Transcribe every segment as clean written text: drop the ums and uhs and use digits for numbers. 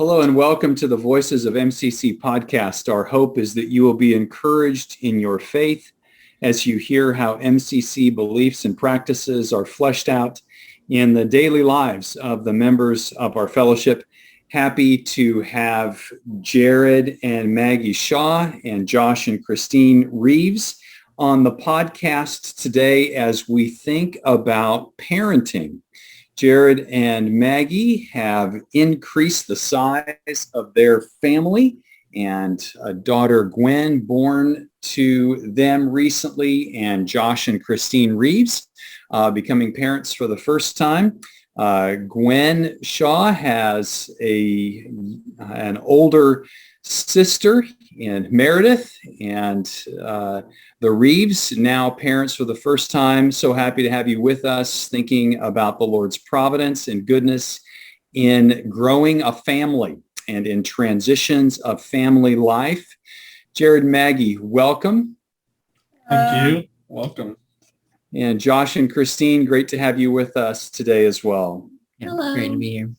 Hello and welcome to the Voices of MCC podcast. Our hope is that you will be encouraged in your faith as you hear how MCC beliefs and practices are fleshed out in the daily lives of the members of our fellowship. Happy to have Jared and Maggie Shaw and Josh and Kristine Reeves on the podcast today as we think about parenting. Jared and Maggie have increased the size of their family, and a daughter, Gwen, born to them recently, and Josh and Kristine Reeves becoming parents for the first time. Gwen Shaw has an older sister in Meredith, and the Reeves, now parents for the first time. So happy to have you with us, thinking about the Lord's providence and goodness in growing a family and in transitions of family life. Jared and Maggie, welcome. Thank you. Welcome. And Josh and Kristine, great to have you with us today as well. Hello. Great to be here.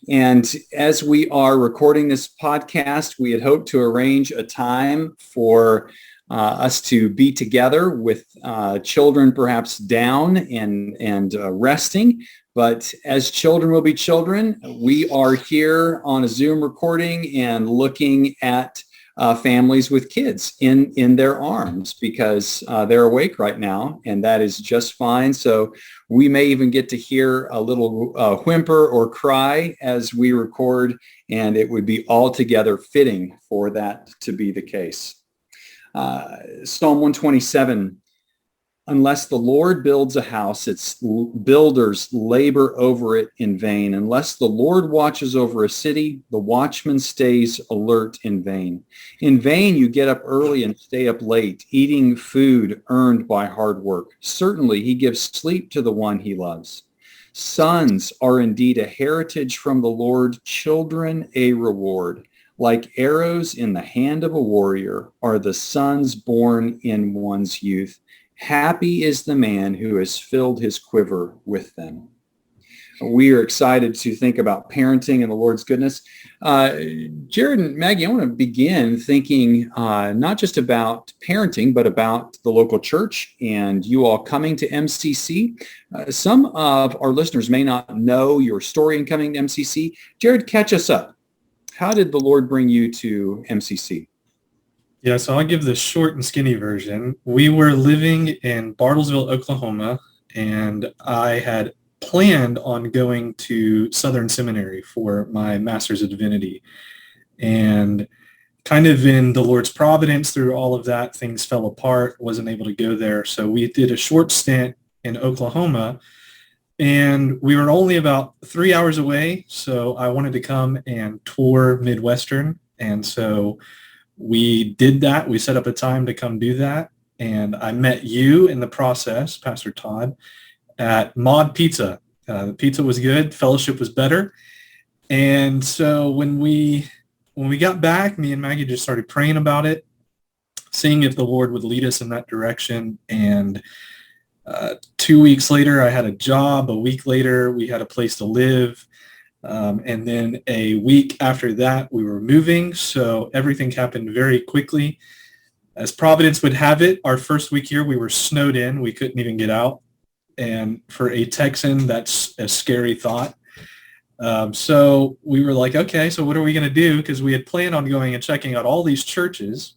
And as we are recording this podcast, we had hoped to arrange a time for us to be together with children perhaps down and resting. But as children will be children, we are here on a Zoom recording and looking at families with kids in their arms because they're awake right now, and that is just fine. So we may even get to hear a little whimper or cry as we record, and it would be altogether fitting for that to be the case. Psalm 127, unless the Lord builds a house, its builders labor over it in vain. Unless the Lord watches over a city, the watchman stays alert in vain. In vain you get up early and stay up late, eating food earned by hard work. Certainly he gives sleep to the one he loves. Sons are indeed a heritage from the Lord, children a reward. Like arrows in the hand of a warrior are the sons born in one's youth. Happy is the man who has filled his quiver with them. We are excited to think about parenting and the Lord's goodness. Jared and Maggie, I want to begin thinking not just about parenting, but about the local church and you all coming to MCC. Some of our listeners may not know your story in coming to MCC. Jared, catch us up. How did the Lord bring you to MCC? Yeah, so I'll give the short and skinny version. We were living in Bartlesville, Oklahoma, and I had planned on going to Southern Seminary for my Master's of Divinity. And kind of in the Lord's providence through all of that, things fell apart, wasn't able to go there. So we did a short stint in Oklahoma, and we were only about 3 hours away. So I wanted to come and tour Midwestern. And so we did that. We set up a time to come do that. And I met you in the process, Pastor Todd, at Mod Pizza. The pizza was good. Fellowship was better. And so when we got back, me and Maggie just started praying about it, seeing if the Lord would lead us in that direction. And 2 weeks later, I had a job. A week later, we had a place to live. And then a week after that, we were moving. So everything happened very quickly. As Providence would have it, our first week here, we were snowed in. We couldn't even get out. And for a Texan, that's a scary thought. So we were like, okay, so what are we going to do? Because we had planned on going and checking out all these churches.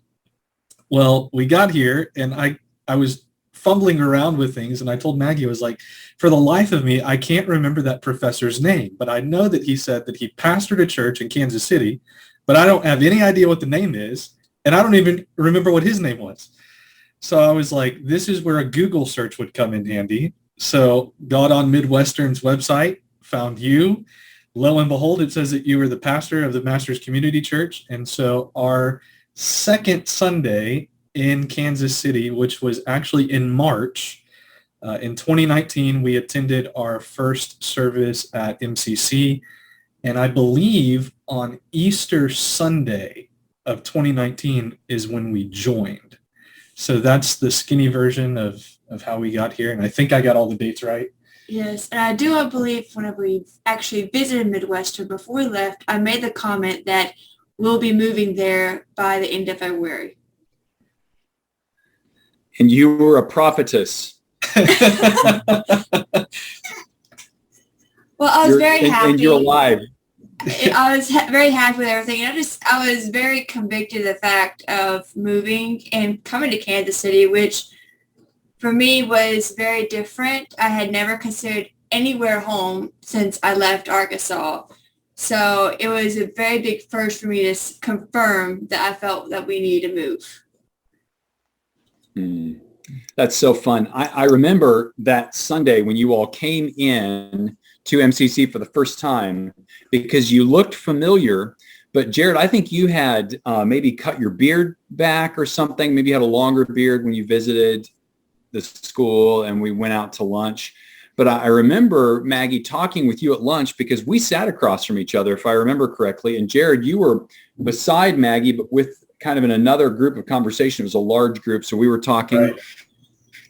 Well, we got here, and I was fumbling around with things, and I told Maggie, I was like, for the life of me, I can't remember that professor's name, but I know that he said that he pastored a church in Kansas City, but I don't have any idea what the name is, and I don't even remember what his name was. So I was like, this is where a Google search would come in handy. So got on Midwestern's website, found you. Lo and behold, it says that you were the pastor of the Masters Community Church. And so our second Sunday in Kansas City, which was actually in March, in 2019, we attended our first service at MCC. And I believe on Easter Sunday of 2019 is when we joined. So that's the skinny version of how we got here. And I think I got all the dates right. Yes, and I do believe whenever we actually visited Midwestern before we left, I made the comment that we'll be moving there by the end of February. And you were a prophetess. Well, I was very happy. And you're alive. I was very happy with everything. And I was very convicted of the fact of moving and coming to Kansas City, which for me was very different. I had never considered anywhere home since I left Arkansas. So it was a very big first for me to confirm that I felt that we needed to move. That's so fun. I remember that Sunday when you all came in to MCC for the first time because you looked familiar. But Jared, I think you had maybe cut your beard back or something. Maybe you had a longer beard when you visited the school and we went out to lunch. But I remember, Maggie, talking with you at lunch because we sat across from each other, if I remember correctly. And Jared, you were beside Maggie, but with kind of in another group of conversation. It was a large group. So we were talking. Right.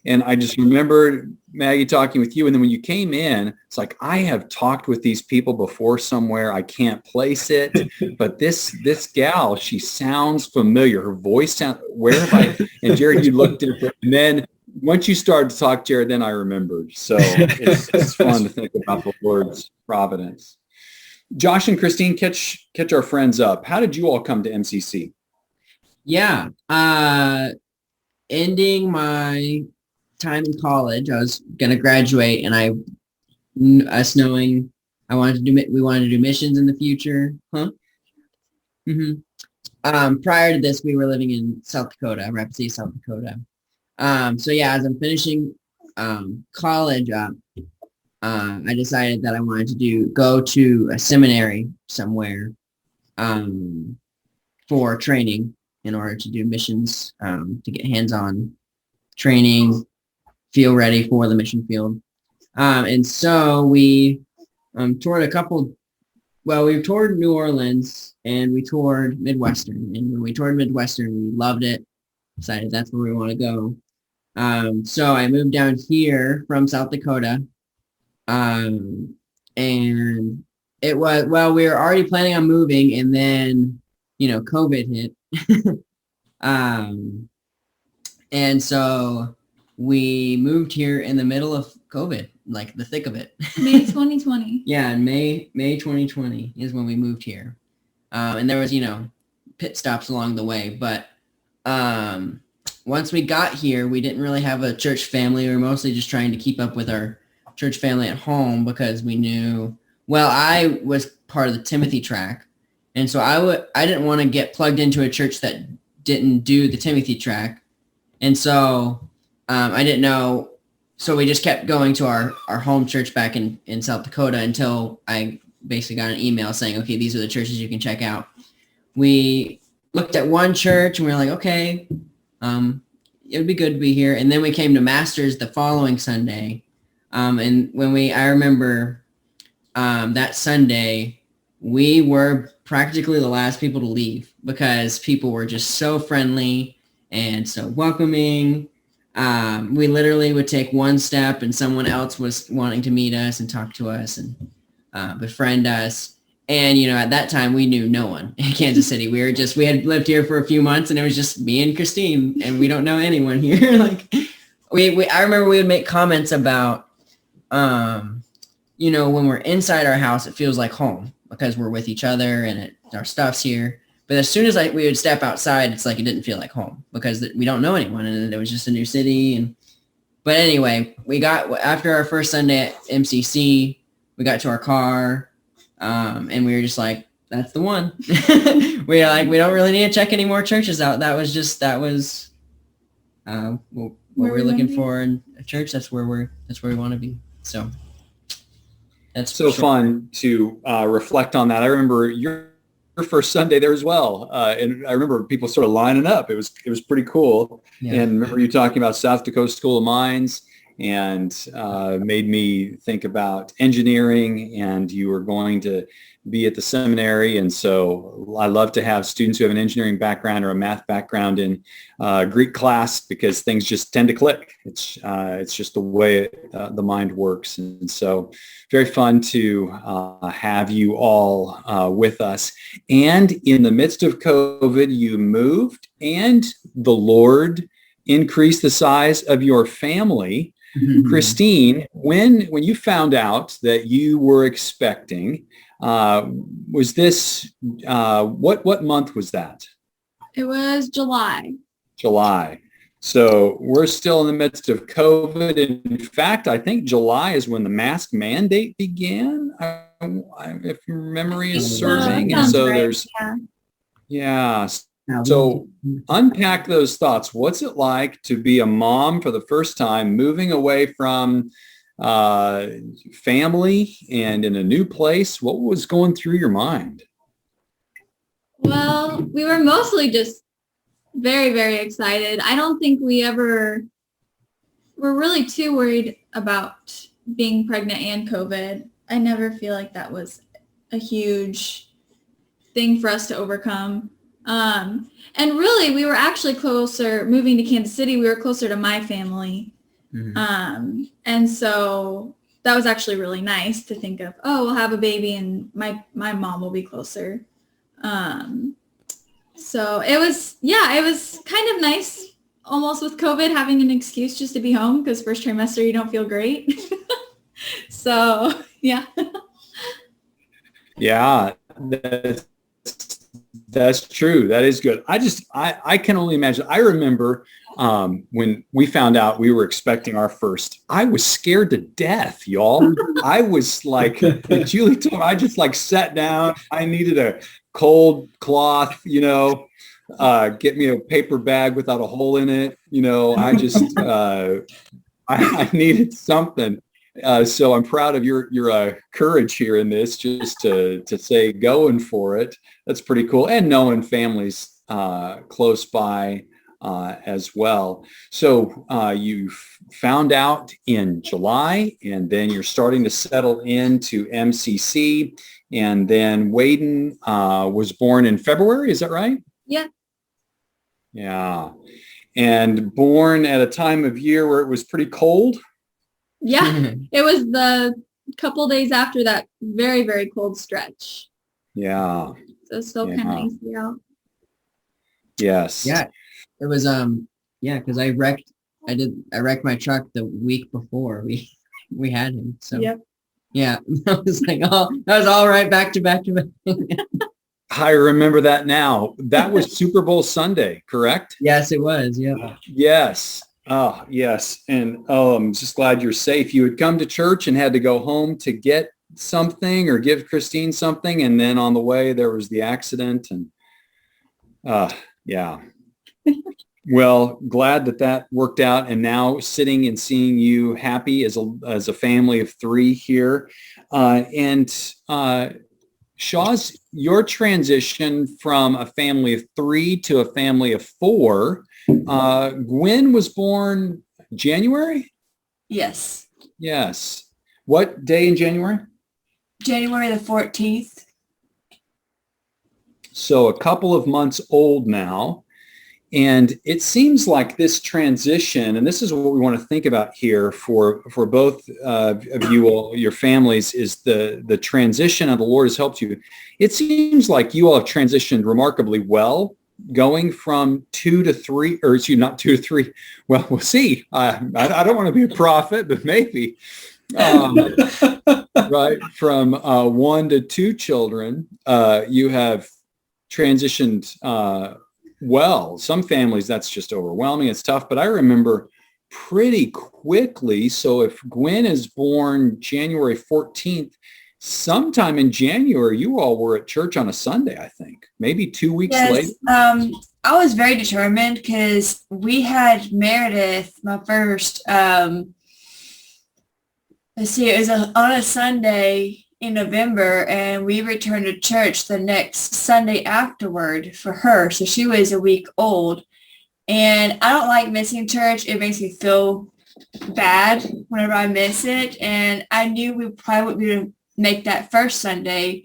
And I just remembered Maggie talking with you. And then when you came in, it's like, I have talked with these people before somewhere. I can't place it. But this gal, she sounds familiar. Her voice sounds, where have I? And Jared, you looked at it. And then once you started to talk, Jared, then I remembered. So it's fun to think about the Lord's providence. Josh and Kristine, catch our friends up. How did you all come to MCC? Yeah. Ending my time in college, I was going to graduate, and us knowing we wanted to do missions in the future. Prior to this, we were living in South Dakota, Rapid City, South Dakota. So yeah, as I'm finishing college up, I decided that I wanted to go to a seminary somewhere for training in order to do missions, to get hands-on training, feel ready for the mission field. And so we toured we toured New Orleans and we toured Midwestern. And when we toured Midwestern, we loved it, decided that's where we want to go. So I moved down here from South Dakota. And it was, we were already planning on moving, and then, COVID hit. And so we moved here in the middle of COVID, like the thick of it. May 2020. Yeah, in May 2020 is when we moved here. And there was, pit stops along the way. But once we got here, we didn't really have a church family. We were mostly just trying to keep up with our church family at home because we knew, I was part of the Timothy track. And so I didn't want to get plugged into a church that didn't do the Timothy track. And so I didn't know. So we just kept going to our home church back in South Dakota until I basically got an email saying, okay, these are the churches you can check out. We looked at one church and we were like, okay, it would be good to be here. And then we came to Masters the following Sunday. And I remember that Sunday, we were practically the last people to leave because people were just so friendly and so welcoming. We literally would take one step and someone else was wanting to meet us and talk to us and befriend us. And, at that time we knew no one in Kansas City. We had lived here for a few months and it was just me and Kristine and we don't know anyone here. I remember we would make comments about, when we're inside our house, it feels like home because we're with each other and our stuff's here. But as soon as we would step outside, it's like it didn't feel like home because we don't know anyone and it was just a new city. But anyway, after our first Sunday at MCC, we got to our car and we were just like, that's the one. We don't really need to check any more churches out. That was what we're looking for in a church. That's where we want to be. So that's so fun to reflect on that. I remember your first Sunday there as well. And I remember people sort of lining up. It was pretty cool. Yeah. And remember you talking about South Dakota School of Mines and made me think about engineering, and you were going to be at the seminary. And so I love to have students who have an engineering background or a math background in Greek class, because things just tend to click. It's just the way the mind works. And so very fun to have you all with us. And in the midst of COVID, you moved, and the Lord increased the size of your family. Kristine, when you found out that you were expecting, was this, what month was that? It was July. July. So we're still in the midst of COVID. In fact, I think July is when the mask mandate began, if your memory is serving. And so there's, yeah. So unpack those thoughts. What's it like to be a mom for the first time, moving away from family and in a new place? What was going through your mind? Well, we were mostly just very, very excited. I don't think we ever were really too worried about being pregnant and COVID. I never feel like that was a huge thing for us to overcome. And really, we were actually closer, moving to Kansas City, we were closer to my family. And so that was actually really nice to think of, oh, we'll have a baby and my mom will be closer. So it was kind of nice almost with COVID having an excuse just to be home, because first trimester you don't feel great. So, yeah. Yeah, that's true. That is good. I can only imagine. I remember when we found out we were expecting our first, I was scared to death, y'all. I was like, Julie told me, I just like sat down. I needed a cold cloth, get me a paper bag without a hole in it. I just, I needed something. So I'm proud of your courage here in this, just to say going for it. That's pretty cool. And knowing families close by as well. So you found out in July, and then you're starting to settle into MCC. And then Waden was born in February. Is that right? Yeah. Yeah. And born at a time of year where it was pretty cold. Yeah, it was the couple days after that very, very cold stretch. Yeah. So still kind of icy out. Yes. Yeah. It was because I wrecked my truck the week before we had him. So yep. Yeah. I was like, oh, that was all right, back to back to back. I remember that now. That was Super Bowl Sunday, correct? Yes, it was. Yeah. Yes. Oh, yes. And I'm just glad you're safe. You had come to church and had to go home to get something or give Kristine something. And then on the way, there was the accident. And yeah. Well, glad that worked out. And now sitting and seeing you happy as a family of three here. Shaw's, your transition from a family of three to a family of four. Gwen was born January? Yes. Yes. What day in January? January the 14th. So a couple of months old now. And it seems like this transition, and this is what we want to think about here for both of you all, your families, is the transition of the Lord has helped you. It seems like you all have transitioned remarkably well, going from 2 to 3, or excuse me, not 2 to 3. Well, we'll see. I don't want to be a prophet, but maybe. Right. From 1 to 2 children, you have transitioned well. Some families, that's just overwhelming. It's tough. But I remember pretty quickly. So if Gwen is born January 14th, sometime in January, you all were at church on a Sunday, I think, maybe 2 weeks later. I was very determined because we had Meredith, my first, it was on a Sunday in November, and we returned to church the next Sunday afterward for her. So she was a week old. And I don't like missing church. It makes me feel bad whenever I miss it. And I knew we probably wouldn't be able to make that first Sunday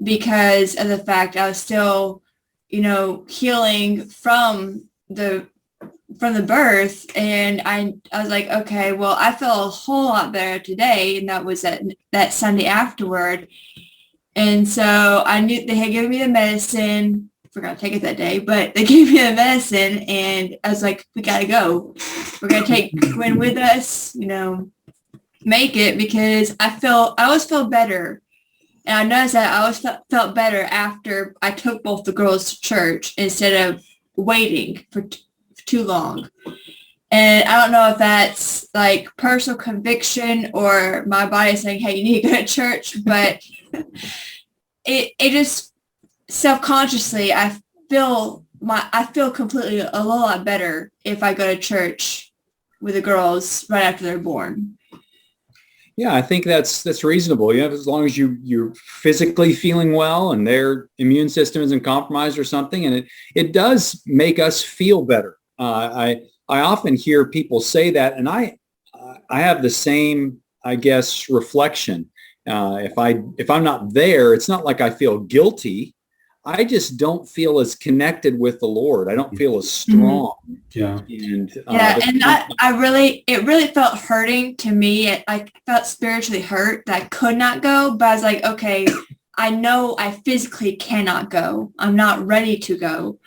because of the fact I was still, healing from the birth. And I was like, okay, well, I feel a whole lot better today. And that was that Sunday afterward. And so I knew they had given me the medicine. Forgot to take it that day, but they gave me the medicine and I was like, we got to go. We're going to take Gwen with us, make it, because I always feel better. And I noticed that I always felt better after I took both the girls to church instead of waiting for too long. And I don't know if that's like personal conviction or my body saying, hey, you need to go to church, but it just self-consciously, I feel completely a lot better if I go to church with the girls right after they're born. Yeah, I think that's reasonable. As long as you're physically feeling well and their immune system isn't compromised or something, and it does make us feel better. I often hear people say that, and I have the same, I guess, reflection. If I'm not there, it's not like I feel guilty. I just don't feel as connected with the Lord. I don't feel as strong. Yeah. And it really felt hurting to me. I felt spiritually hurt that I could not go, but I was like, okay, I know I physically cannot go. I'm not ready to go.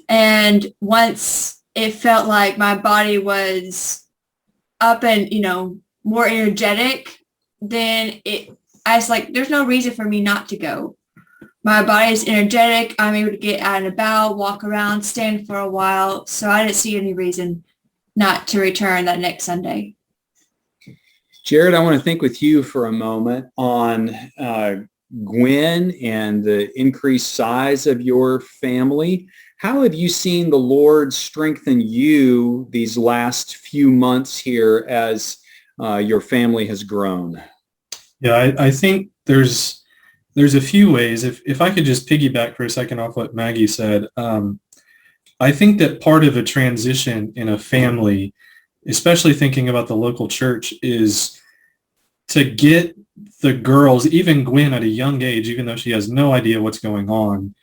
And once it felt like my body was up and, more energetic, then I was like, there's no reason for me not to go. My body is energetic. I'm able to get out and about, walk around, stand for a while. So I didn't see any reason not to return that next Sunday. Jared, I want to think with you for a moment on Gwen and the increased size of your family. How have you seen the Lord strengthen you these last few months here as your family has grown? Yeah, I think there's a few ways. If I could just piggyback for a second off what Maggie said, I think that part of a transition in a family, especially thinking about the local church, is to get the girls, even Gwen at a young age, even though she has no idea what's going on,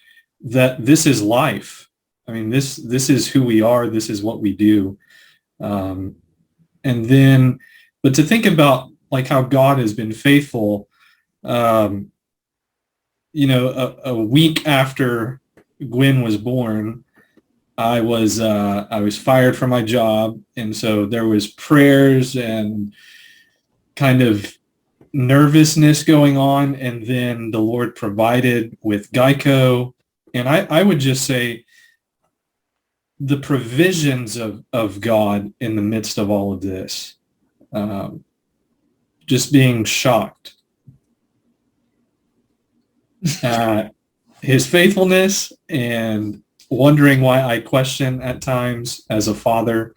that this is life. I mean, this is who we are. This is what we do. And then, but to think about like how God has been faithful, a week after Gwen was born, I was fired from my job, and so there was prayers and kind of nervousness going on, and then the Lord provided with Geico, and I would just say the provisions of God in the midst of all of this, just being shocked at his faithfulness and wondering why I question at times as a father,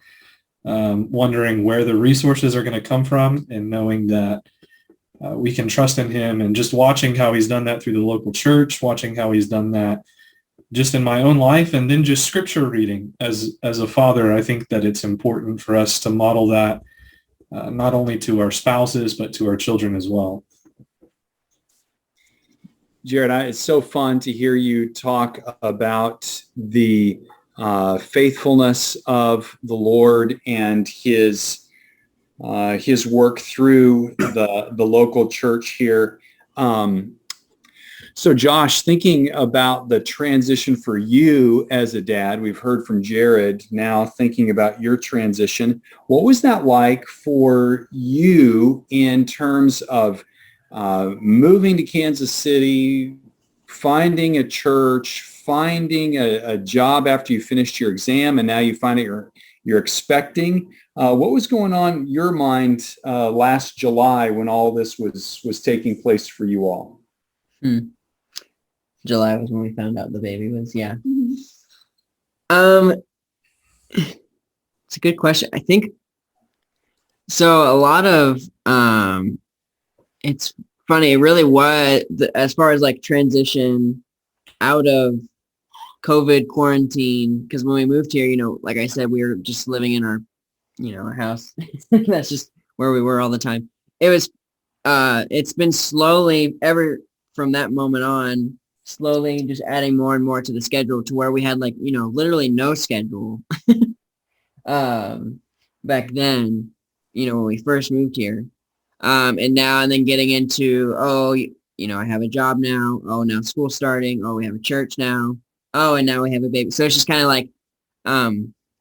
wondering where the resources are going to come from, and knowing that we can trust in him, and just watching how he's done that through the local church, watching how he's done that just in my own life, and then just scripture reading as a father. I think that it's important for us to model that not only to our spouses, but to our children as well. Jared, it's so fun to hear you talk about the faithfulness of the Lord and his work through the local church here. So Josh, thinking about the transition for you as a dad, we've heard from Jared, now thinking about your transition. What was that like for you in terms of moving to Kansas City, finding a church, finding a job after you finished your exam, and now you find out you're expecting? What was going on in your mind last July when all this was taking place for you all? July was when we found out the baby was, yeah. It's a good question. I think, so a lot of, it's funny, it really was, as far as like transition out of COVID quarantine, because when we moved here, like I said, we were just living in our our house. That's just where we were all the time. It's been slowly, ever from that moment on, slowly just adding more and more to the schedule to where we had literally no schedule back then, when we first moved here. And then getting into, I have a job now. Oh, now school's starting. Oh, we have a church now. Oh, and now we have a baby. So it's just kind of like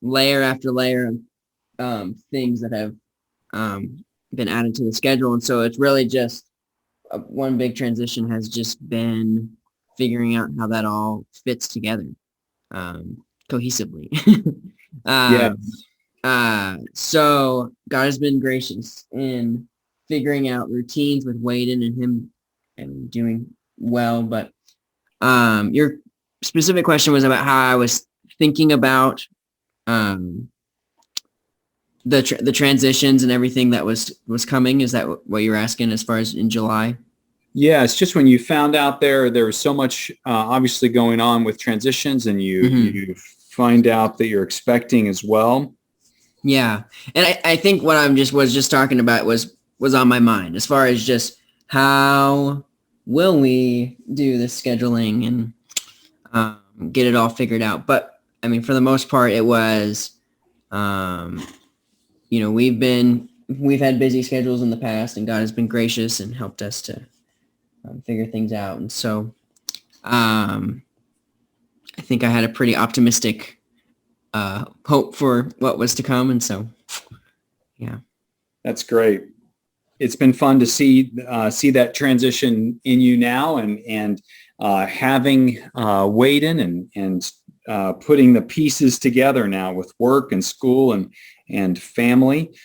layer after layer of things that have been added to the schedule. And so it's really just one big transition has just been figuring out how that all fits together cohesively. So God has been gracious in figuring out routines with Waden and him and doing well. But your specific question was about how I was thinking about the transitions and everything that was coming. Is that what you're asking as far as in July? Yeah, it's just when you found out there was so much obviously going on with transitions, and you find out that you're expecting as well. Yeah, and I think what was just talking about was on my mind as far as just how will we do the scheduling and get it all figured out. But I mean, for the most part, it was, we've had busy schedules in the past, and God has been gracious and helped us to figure things out. And so I think I had a pretty optimistic hope for what was to come. And so, yeah. That's great. It's been fun to see that transition in you now, and having Waden and putting the pieces together now with work and school and family.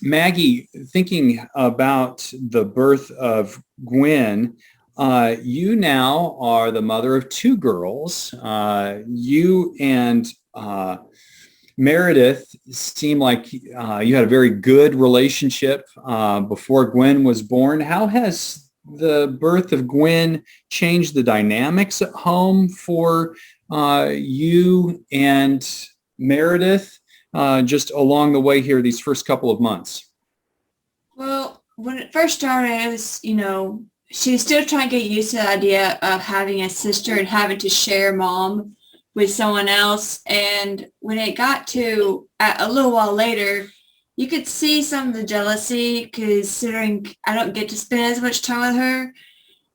Maggie, thinking about the birth of Gwen, you now are the mother of two girls. You and Meredith seem like you had a very good relationship before Gwen was born. How has the birth of Gwen changed the dynamics at home for you and Meredith just along the way here these first couple of months? Well, when it first started, it was, she was still trying to get used to the idea of having a sister and having to share mom with someone else. And when it got to a little while later, you could see some of the jealousy considering I don't get to spend as much time with her.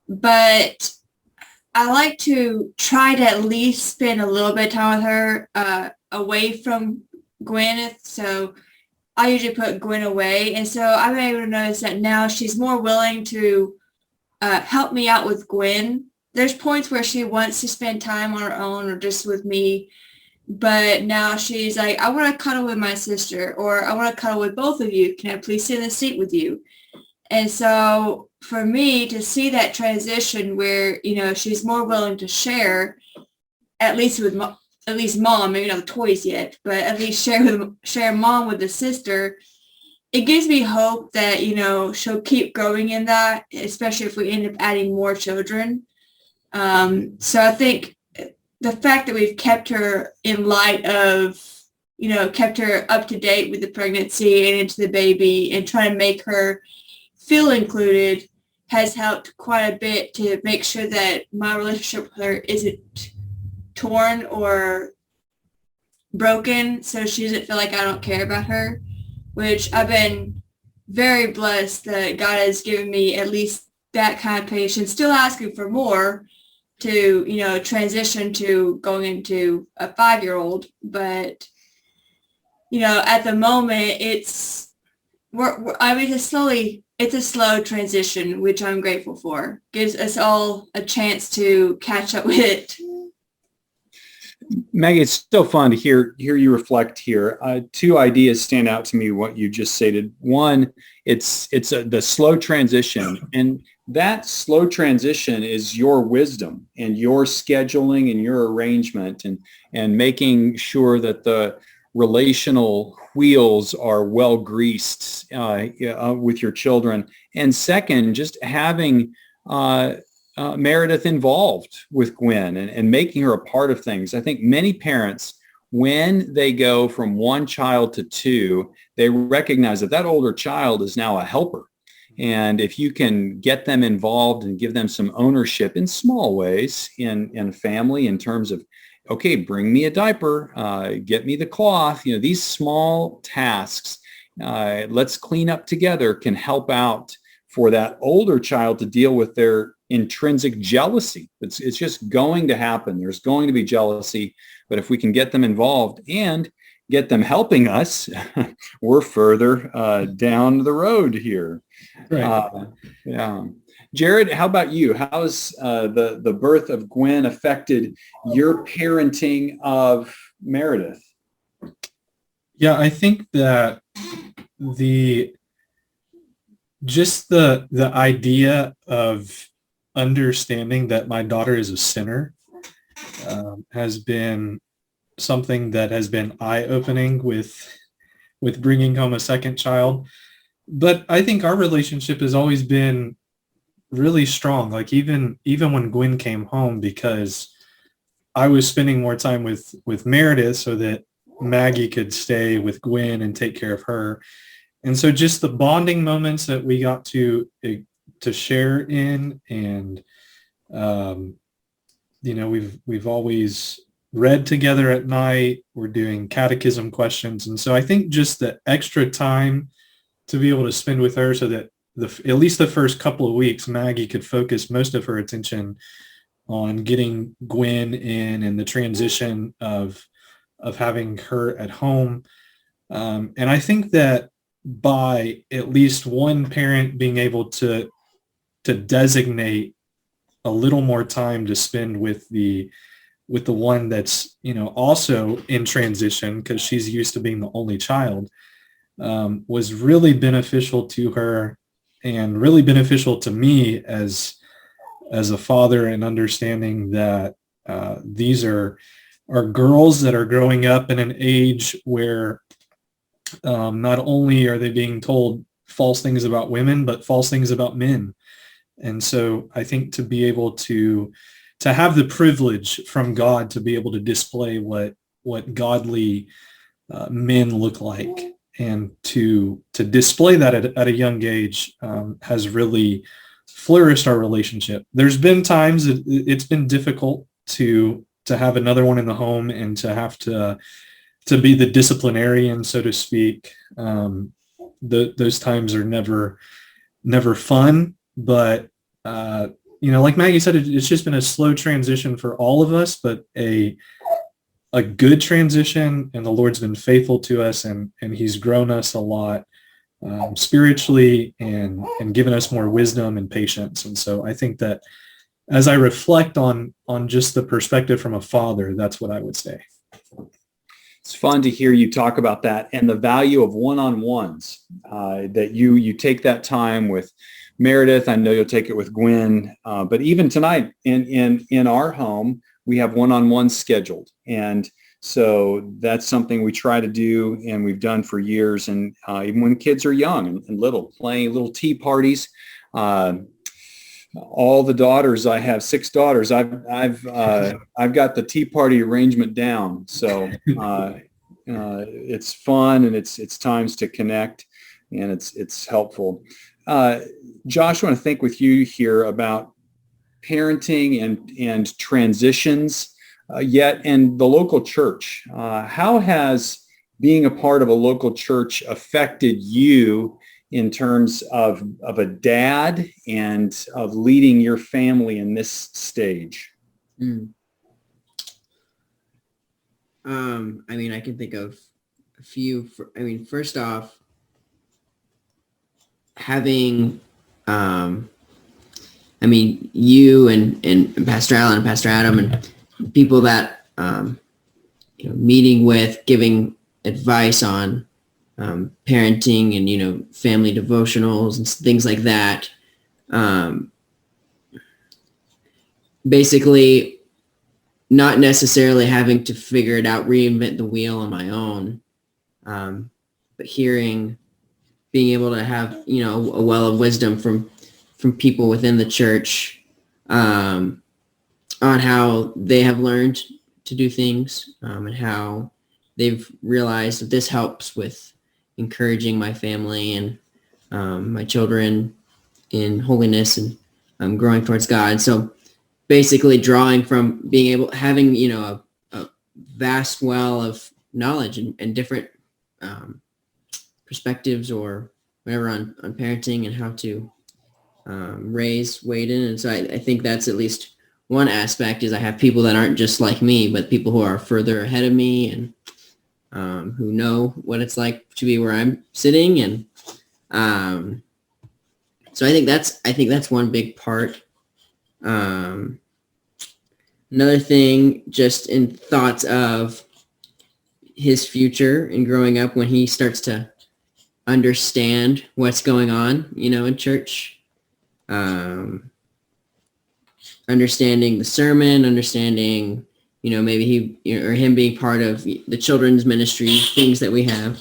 But I like to try to at least spend a little bit of time with her away from Gwyneth. So I usually put Gwen away. And so I've been able to notice that now she's more willing to help me out with Gwen. There's points where she wants to spend time on her own or just with me. But now she's like, I want to cuddle with my sister, or I want to cuddle with both of you. Can I please sit in the seat with you? And so for me to see that transition where, she's more willing to share, at least with mom, maybe not the toys yet, but at least share mom with the sister, it gives me hope that, she'll keep growing in that, especially if we end up adding more children. So I think the fact that we've kept her in light of, kept her up to date with the pregnancy and into the baby and trying to make her feel included has helped quite a bit to make sure that my relationship with her isn't torn or broken, so she doesn't feel like I don't care about her, which I've been very blessed that God has given me at least that kind of patience, still asking for more to, transition to going into a 5-year-old. But, at the moment it's a slow transition, which I'm grateful for. Gives us all a chance to catch up with it. Maggie, it's so fun to hear you reflect here. Two ideas stand out to me, what you just stated. One, it's the slow transition, and that slow transition is your wisdom and your scheduling and your arrangement and making sure that the relational wheels are well greased with your children. And second, just having Meredith involved with Gwen and making her a part of things. I think many parents when they go from one child to two, they recognize that that older child is now a helper. And if you can get them involved and give them some ownership in small ways in family, in terms of, okay, bring me a diaper, get me the cloth, these small tasks, let's clean up together, can help out for that older child to deal with their intrinsic jealousy. It's just going to happen. There's going to be jealousy, but if we can get them involved and get them helping us, we're further down the road here. Right. Yeah. Jared, how about you? How's the birth of Gwen affected your parenting of Meredith? Yeah, I think that the idea of understanding that my daughter is a sinner has been something that has been eye-opening with bringing home a second child. But I think our relationship has always been really strong. Like even when Gwen came home, because I was spending more time with Meredith so that Maggie could stay with Gwen and take care of her. And so just the bonding moments that we got to share in, and we've always read together at night. We're doing catechism questions, and so I think just the extra time to be able to spend with her, so that at least the first couple of weeks, Maggie could focus most of her attention on getting Gwen in and the transition of having her at home. And I think that by at least one parent being able to designate a little more time to spend with the one that's also in transition, because she's used to being the only child, was really beneficial to her and really beneficial to me as a father, and understanding that these are girls that are growing up in an age where not only are they being told false things about women, but false things about men. And so I think to be able to have the privilege from God to be able to display what godly men look like, and to display that at a young age has really flourished our relationship. There's been times that it's been difficult to have another one in the home and to have to be the disciplinarian, so to speak. Those times are never fun, but like Maggie said, it's just been a slow transition for all of us, but a good transition, and the Lord's been faithful to us, and he's grown us a lot spiritually, and given us more wisdom and patience. And so I think that as I reflect on just the perspective from a father, that's what I would say. It's fun to hear you talk about that, and the value of one-on-ones, that you take that time with Meredith. I know you'll take it with Gwen, but even tonight in our home, we have one-on-ones scheduled. And so that's something we try to do, and we've done for years. And even when kids are young and little, playing little tea parties. All the daughters, I have 6 daughters. I've got the tea party arrangement down. So it's fun, and it's times to connect, and it's helpful. Josh, I want to think with you here about parenting and transitions, yet in the local church. How has being a part of a local church affected you in terms of a dad and of leading your family in this stage? I can think of a few. First off, having, you and Pastor Allen and Pastor Adam and people that, meeting with, giving advice on parenting and, family devotionals and things like that. Basically not necessarily having to figure it out, reinvent the wheel on my own. But being able to have, a well of wisdom from people within the church, on how they have learned to do things, and how they've realized that this helps with encouraging my family and my children in holiness and growing towards God. So basically drawing from having, a vast well of knowledge and different perspectives or whatever on parenting and how to raise Waden. And so I think that's at least one aspect is I have people that aren't just like me, but people who are further ahead of me and who know what it's like to be where I'm sitting. And so I think that's one big part. Another thing, just in thoughts of his future and growing up when he starts to understand what's going on, in church, understanding the sermon, understanding, maybe him being part of the children's ministry, things that we have.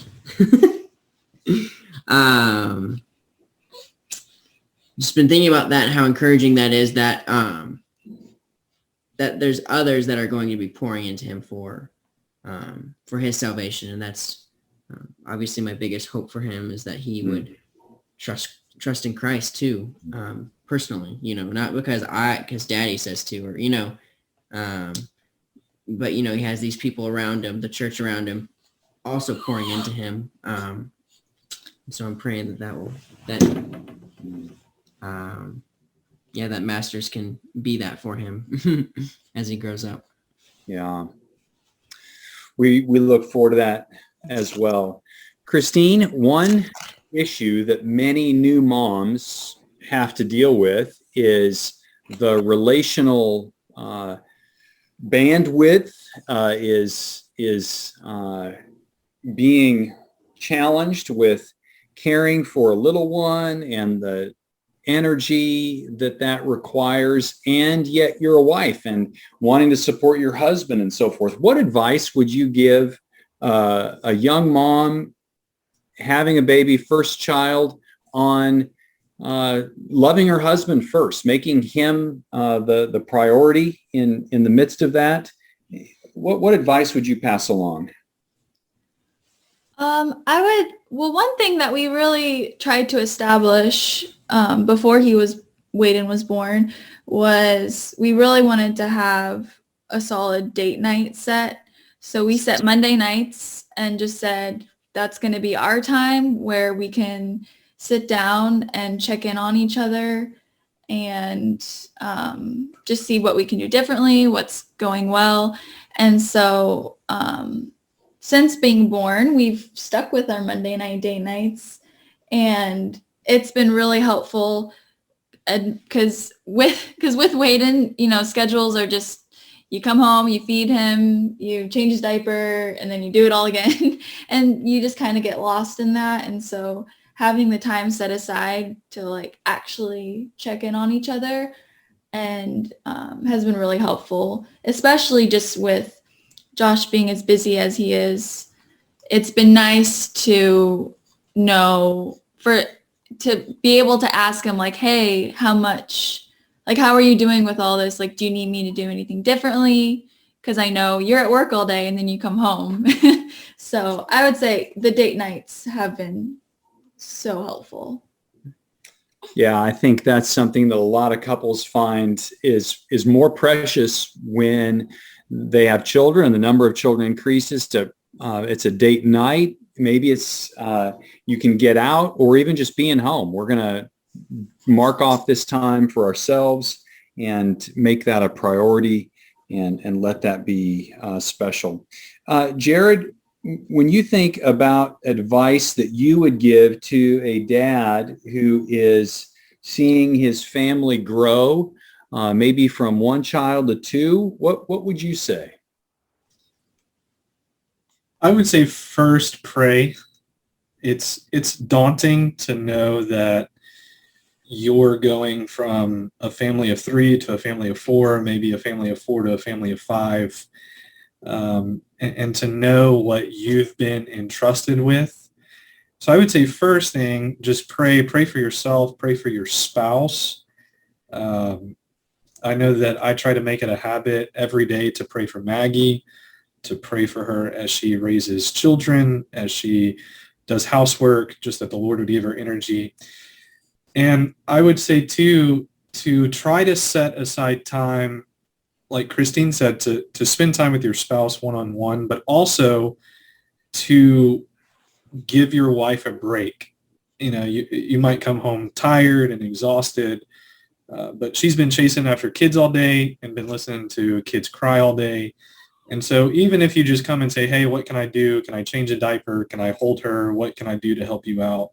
Just been thinking about that, how encouraging that is that that there's others that are going to be pouring into him for his salvation. And that's obviously my biggest hope for him is that he would trust in Christ too, personally, not because daddy says to, or, but, he has these people around him, the church around him, also pouring into him. So I'm praying that masters can be that for him as he grows up. Yeah. We look forward to that as well. Kristine, one issue that many new moms have to deal with is the relational bandwidth is being challenged with caring for a little one and the energy that requires, and yet you're a wife and wanting to support your husband and so forth. What advice would you give a young mom having a baby, first child, on loving her husband first, making him the priority in the midst of that? What advice would you pass along? One thing that we really tried to establish before Waden was born was we really wanted to have a solid date night set. So we set Monday nights and just said that's going to be our time where we can sit down and check in on each other and just see what we can do differently, what's going well. And so since being born, we've stuck with our Monday night date nights, and it's been really helpful. And because with Waden, schedules are just, you come home, you feed him, you change his diaper, and then you do it all again. And you just kind of get lost in that. And so having the time set aside to actually check in on each other and has been really helpful, especially just with Josh being as busy as he is. It's been nice to know to be able to ask him hey, how are you doing with all this? Do you need me to do anything differently? Because I know you're at work all day and then you come home. So I would say the date nights have been so helpful. Yeah, I think that's something that a lot of couples find is more precious when they have children and the number of children increases to it's a date night. Maybe it's you can get out or even just being home. We're going to mark off this time for ourselves and make that a priority and let that be special. Jared, when you think about advice that you would give to a dad who is seeing his family grow, maybe from one child to two, what would you say? I would say first pray. It's daunting to know that you're going from a family of 3 to a family of 4, maybe a family of 4 to a family of 5, and to know what you've been entrusted with. So I would say first thing, just pray for yourself, pray for your spouse. I know that I try to make it a habit every day to pray for Maggie. to pray for her as she raises children, as she does housework, just that the Lord would give her energy. And I would say too, to try to set aside time, like Kristine said, to spend time with your spouse one-on-one, but also to give your wife a break. You know, you might come home tired and exhausted, but she's been chasing after kids all day and been listening to kids cry all day. And so even if you just come and say, hey, what can I do? Can I change a diaper? Can I hold her? What can I do to help you out?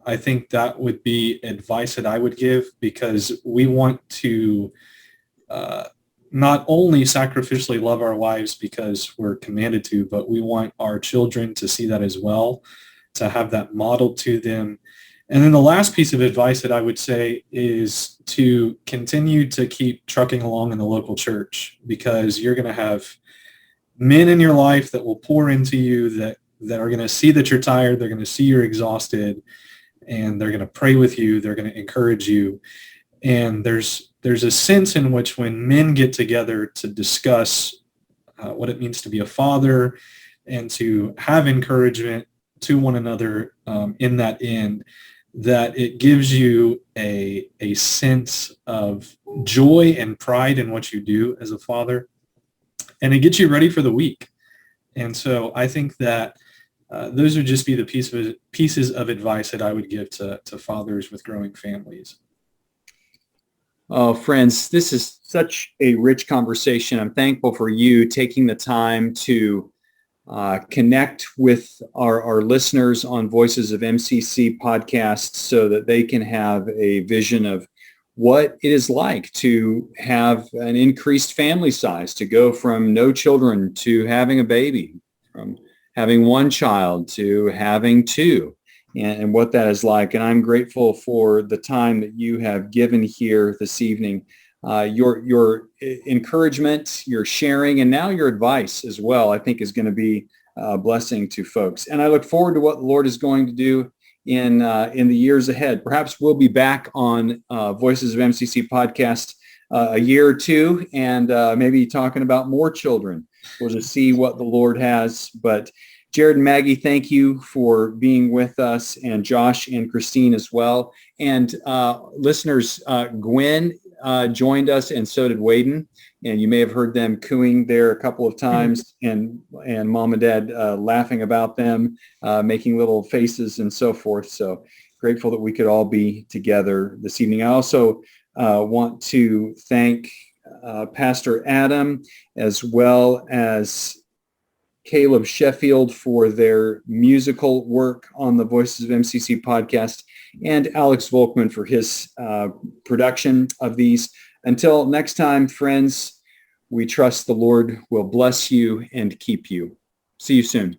I think that would be advice that I would give, because we want to not only sacrificially love our wives because we're commanded to, but we want our children to see that as well, to have that modeled to them. And then the last piece of advice that I would say is to continue to keep trucking along in the local church, because you're going to have men in your life that will pour into you, that are going to see that you're tired, they're going to see you're exhausted, and they're going to pray with you, they're going to encourage you. And there's a sense in which when men get together to discuss what it means to be a father and to have encouragement to one another in that end, that it gives you a sense of joy and pride in what you do as a father, and it gets you ready for the week. And so I think that those would just be the pieces of advice that I would give to fathers with growing families. Oh, friends, this is such a rich conversation. I'm thankful for you taking the time to connect with our listeners on Voices of MCC podcast so that they can have a vision of what it is like to have an increased family size, to go from no children to having a baby, from having one child to having two, and what that is like. And I'm grateful for the time that you have given here this evening. Your encouragement, your sharing, and now your advice as well, I think is going to be a blessing to folks. And I look forward to what the Lord is going to do in the years ahead. Perhaps we'll be back on Voices of MCC podcast a year or two, and maybe talking about more children. We'll just see what the Lord has. But Jared and Maggie, thank you for being with us, and Josh and Kristine as well. And listeners, Gwen joined us, and so did Waden. And you may have heard them cooing there a couple of times, and mom and dad laughing about them, making little faces and so forth. So grateful that we could all be together this evening. I also want to thank Pastor Adam, as well as Caleb Sheffield, for their musical work on the Voices of MCC podcast, and Alex Volkman for his production of these. Until next time, friends, we trust the Lord will bless you and keep you. See you soon.